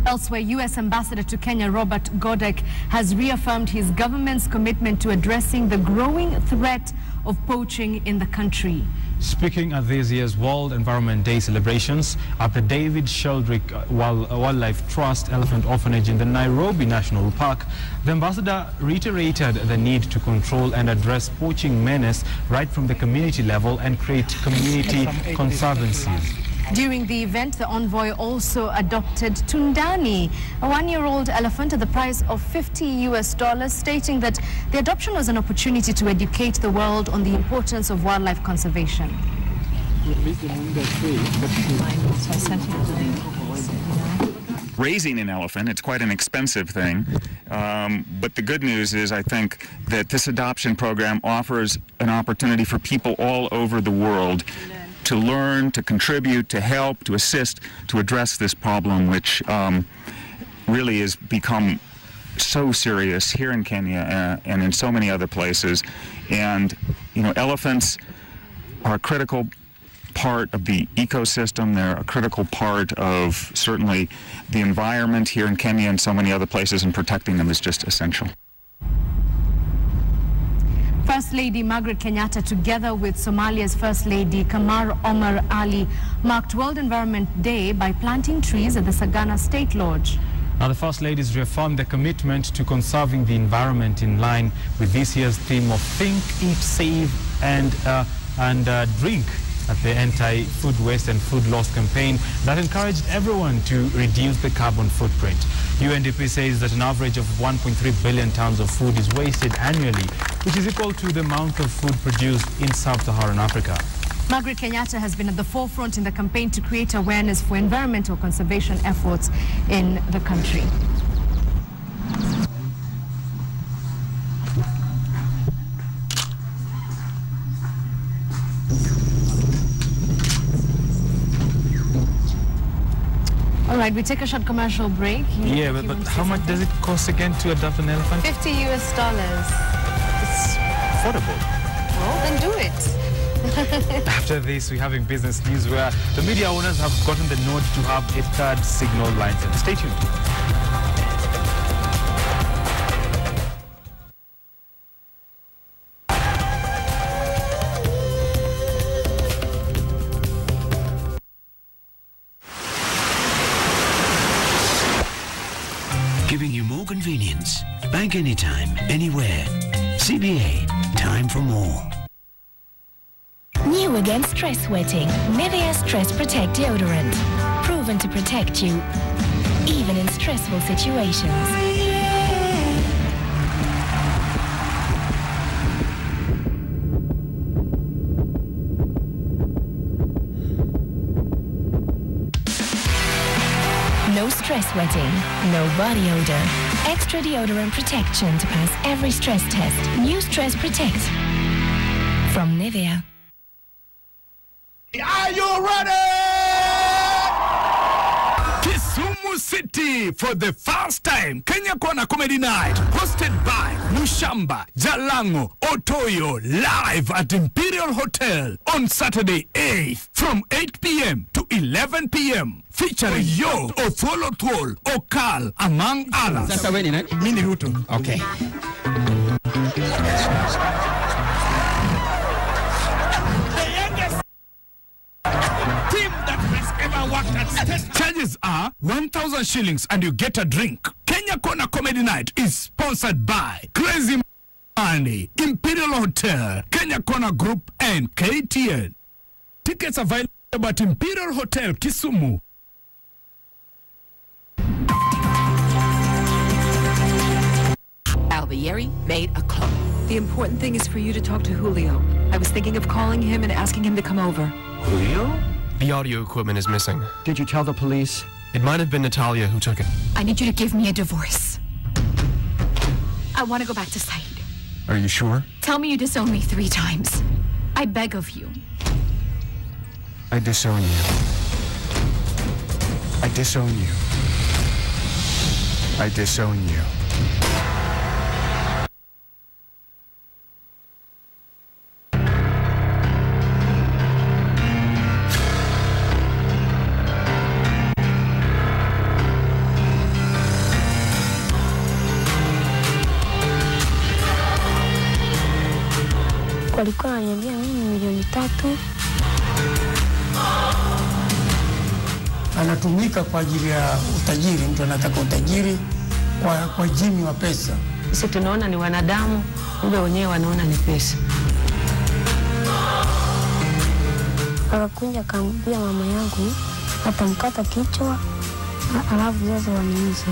Elsewhere, U.S. Ambassador to Kenya Robert Godek has reaffirmed his government's commitment to addressing the growing threat of poaching in the country. Speaking at this year's World Environment Day celebrations at the David Sheldrick Wildlife Trust Elephant Orphanage in the Nairobi National Park, the ambassador reiterated the need to control and address poaching menace right from the community level and create community conservancies. During the event, the envoy also adopted Tundani, a one-year-old elephant, at the price of $50 US, stating that the adoption was an opportunity to educate the world on the importance of wildlife conservation. Raising an elephant, it's quite an expensive thing, but the good news is, I think, that this adoption program offers an opportunity for people all over the world to learn, to contribute, to help, to assist, to address this problem, which really has become so serious here in Kenya and in so many other places. And, you know, elephants are a critical part of the ecosystem. They're a critical part of certainly the environment here in Kenya and so many other places, and protecting them is just essential. First Lady Margaret Kenyatta, together with Somalia's First Lady Kamar Omar Ali, marked World Environment Day by planting trees at the Sagana State Lodge. Now, the First Ladies reaffirmed their commitment to conserving the environment in line with this year's theme of Think, Eat, Save and Drink at the anti-food waste and food loss campaign that encouraged everyone to reduce the carbon footprint. UNDP says that an average of 1.3 billion tons of food is wasted annually, which is equal to the amount of food produced in sub-Saharan Africa. Margaret Kenyatta has been at the forefront in the campaign to create awareness for environmental conservation efforts in the country. All right, we take a short commercial break. But how much does it cost again to adopt an elephant? $50 US. It's affordable. Well, then do it. After this, we're having business news where the media owners have gotten the nod to have a third signal license. Stay tuned. Giving you more convenience. Bank anytime, anywhere. CBA, time for more. New against stress sweating, Nivea Stress Protect Deodorant. Proven to protect you, even in stressful situations. No stress sweating, no body odor. Extra deodorant protection to pass every stress test. New Stress Protect from Nivea. Are you ready? Kisumu City, for the first time, Kenya Kona Comedy Night, hosted by Mushamba, Jalango, Otoyo, live at Imperial Hotel on Saturday 8th from 8 p.m. to 11 p.m. Featuring Yo, Otholo Thol, Okal, among others. Sasa wewe ni nani? Mini Ruto. Okay. Team that has ever worked at state. Charges are 1,000 shillings and you get a drink. Kenya Kona Comedy Night is sponsored by Crazy Money, Imperial Hotel, Kenya Kona Group and KTN. Tickets available at Imperial Hotel, Kisumu. Alvieri made a call. The important thing is for you to talk to Julio. I was thinking of calling him and asking him to come over. Julio? The audio equipment is missing. Did you tell the police? It might have been Natalia who took it. I need you to give me a divorce. I want to go back to Said. Are you sure? Tell me you disowned me 3 times. I beg of you. I disown you. I disown you. I disown you. Walikuwa wananiambia mimi 3 anatumika kwa ajili ya utajiri. Mtu anataka utajiri kwa jini wa pesa. Sisi tunaona ni wanadamu, kumbe wenyewe wanaona ni pesa. Akakuja akamwambia mama yangu atamkata kichwa alafu sasa waniuze.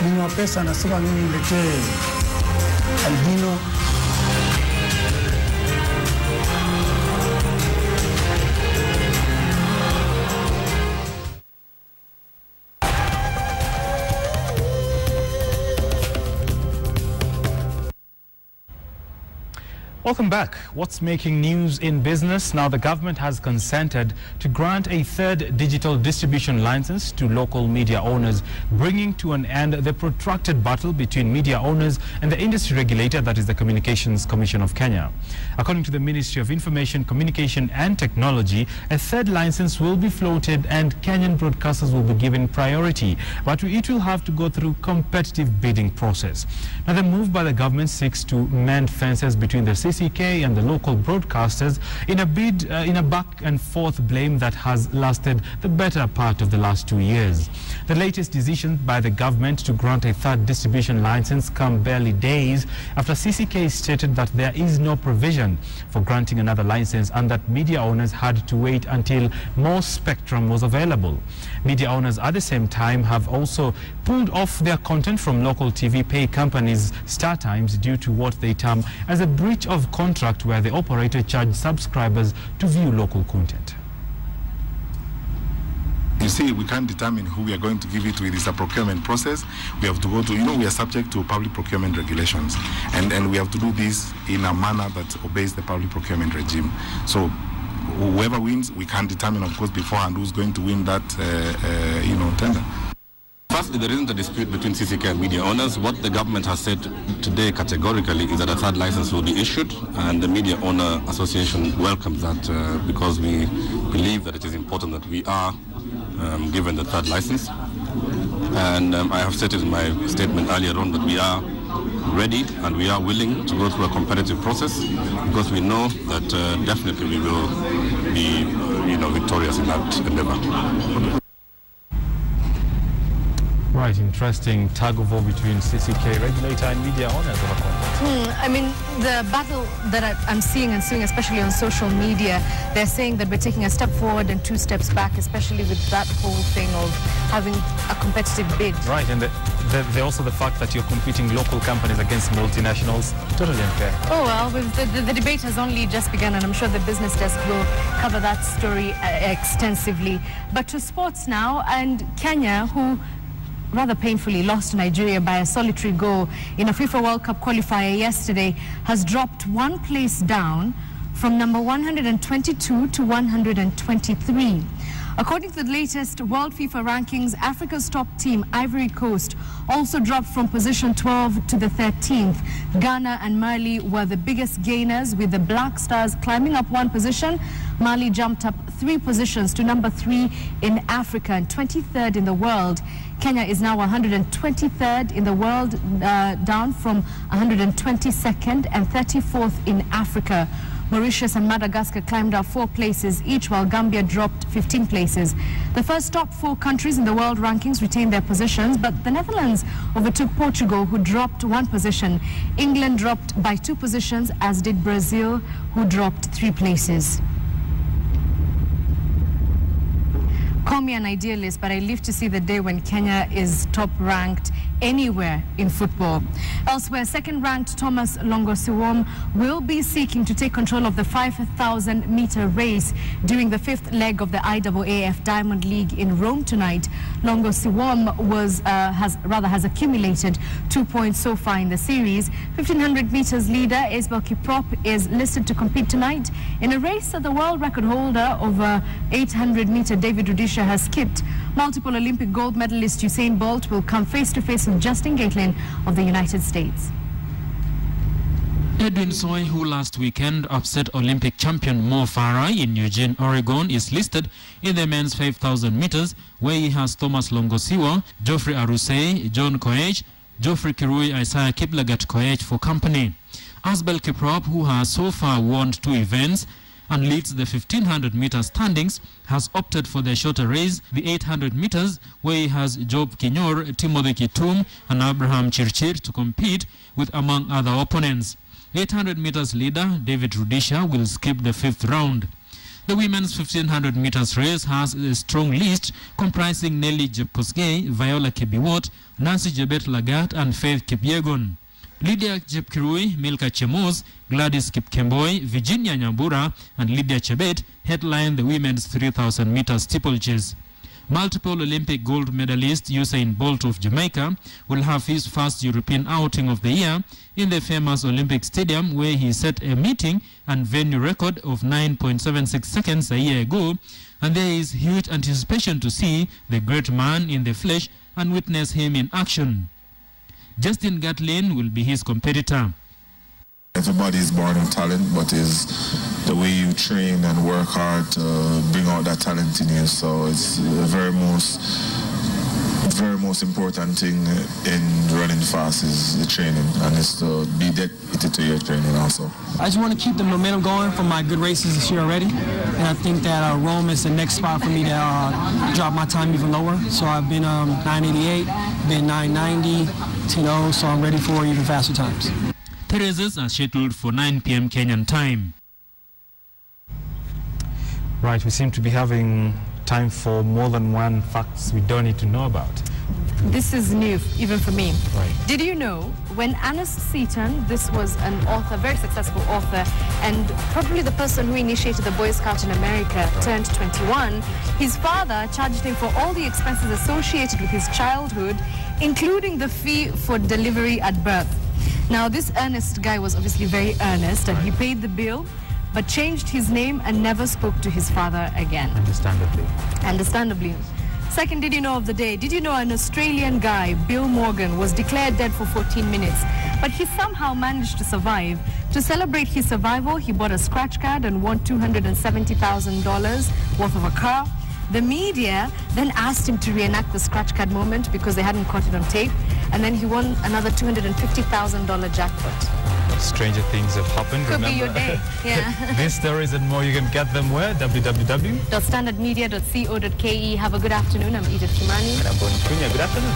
Jini wa pesa anasema mimi niletee albino. Welcome back. What's making news in business? Now, the government has consented to grant a 3rd digital distribution license to local media owners, bringing to an end the protracted battle between media owners and the industry regulator, that is the Communications Commission of Kenya. According to the Ministry of Information, Communication and Technology, a 3rd license will be floated and Kenyan broadcasters will be given priority, but it will have to go through competitive bidding process. Now, the move by the government seeks to mend fences between the CK and the local broadcasters in a bid, in a back and forth blame that has lasted the better part of the last 2 years. The latest decision by the government to grant a 3rd distribution license come barely days after CCK stated that there is no provision for granting another license and that media owners had to wait until more spectrum was available. Media owners at the same time have also pulled off their content from local TV pay companies StarTimes due to what they term as a breach of contract where the operator charged subscribers to view local content. You see, we can't determine who we are going to give it with. It's a procurement process. We have to go to, we are subject to public procurement regulations. And we have to do this in a manner that obeys the public procurement regime. So whoever wins, we can't determine, of course, beforehand who's going to win that, tender. Firstly, there isn't a dispute between CCK and media owners. What the government has said today categorically is that a 3rd license will be issued, and the Media Owner Association welcomes that because we believe that it is important that we are given the 3rd license. And I have stated in my statement earlier on that we are ready and we are willing to go through a competitive process because we know that definitely we will be victorious in that endeavor. Right, interesting tug of war between CCK regulator and media owners. I mean, the battle that I'm seeing, especially on social media, they're saying that we're taking a step forward and 2 steps back, especially with that whole thing of having a competitive bid. Right, and also the fact that you're competing local companies against multinationals, totally unfair. Oh well, the debate has only just begun, and I'm sure the business desk will cover that story extensively. But to sports now, and Kenya, who rather painfully lost to Nigeria by a solitary goal in a FIFA World Cup qualifier yesterday, has dropped 1 place down from number 122 to 123. According to the latest World FIFA rankings, Africa's top team, Ivory Coast, also dropped from position 12 to the 13th. Ghana and Mali were the biggest gainers, with the Black Stars climbing up 1 position. Mali jumped up 3 positions to number 3 in Africa and 23rd in the world. Kenya is now 123rd in the world, down from 122nd and 34th in Africa. Mauritius and Madagascar climbed up 4 places each, while Gambia dropped 15 places. The first top 4 countries in the world rankings retained their positions, but the Netherlands overtook Portugal, who dropped 1 position. England dropped by 2 positions, as did Brazil, who dropped 3 places. Call me an idealist, but I live to see the day when Kenya is top ranked anywhere in football. Elsewhere, second-ranked Thomas Longosiwom will be seeking to take control of the 5,000-meter race during the 5th leg of the IAAF Diamond League in Rome tonight. Longosiwom has accumulated 2 points so far in the series. 1,500 meters leader Isabel Kiprop is listed to compete tonight in a race that the world record holder of 800-meter David Rudisha has skipped. Multiple Olympic gold medalist Usain Bolt will come face-to-face with Justin Gatlin of the United States. Edwin Soy, who last weekend upset Olympic champion Mo Farah in Eugene, Oregon, is listed in the men's 5,000 meters, where he has Thomas Longosiwa, Geoffrey Arusei, John Koech, Geoffrey Kirui, Isaiah Kiplagat Koech for company. Asbel Kiprop, who has so far won 2 events and leads the 1500 meter standings, has opted for the shorter race, the 800 meters, where he has Job Kinyor, Timothy Kitum and Abraham Chirchir to compete with, among other opponents. 800 meters leader David Rudisha will skip the 5th round. The women's 1500 meters race has a strong list comprising Nelly Jepkosgei, Viola Kebiwot, Nancy Jebet Lagat and Faith Kipyegon. Lydia Jepkirui, Milka Chemos, Gladys Kipkemboi, Virginia Nyambura and Lydia Chebet headline the women's 3000 meter steeplechase. Multiple Olympic gold medalist Usain Bolt of Jamaica will have his first European outing of the year in the famous Olympic Stadium, where he set a meeting and venue record of 9.76 seconds a year ago, and there is huge anticipation to see the great man in the flesh and witness him in action. Justin Gatlin will be his competitor. Everybody is born with talent, but it's the way you train and work hard to bring out that talent in you. So it's the very most important thing in running fast is the training, and it's to be dedicated to your training also. I just want to keep the momentum going from my good races this year already, and I think that Rome is the next spot for me to drop my time even lower. So I've been 988, been 990, so I'm ready for even faster times. The races are scheduled for 9 p.m. Kenyan time. Right, we seem to be having time for more than one facts we don't need to know about. This is new, even for me. Right. Did you know when Annis Seaton, this was an author, very successful author, and probably the person who initiated the Boy Scout in America, turned 21, his father charged him for all the expenses associated with his childhood, including the fee for delivery at birth. Now, this earnest guy was obviously very earnest, and he paid the bill, but changed his name and never spoke to his father again. Understandably. Second, did you know of the day? Did you know an Australian guy, Bill Morgan, was declared dead for 14 minutes, but he somehow managed to survive? To celebrate his survival, he bought a scratch card and won $270,000 worth of a car. The media then asked him to reenact the scratch card moment because they hadn't caught it on tape, and then he won another $250,000 jackpot. Stranger things have happened. Could be your day. Yeah. These stories and more, you can get them where? www.standardmedia.co.ke. Have a good afternoon. I'm Edith Kimani. And I'm Boni Kunya. Good afternoon.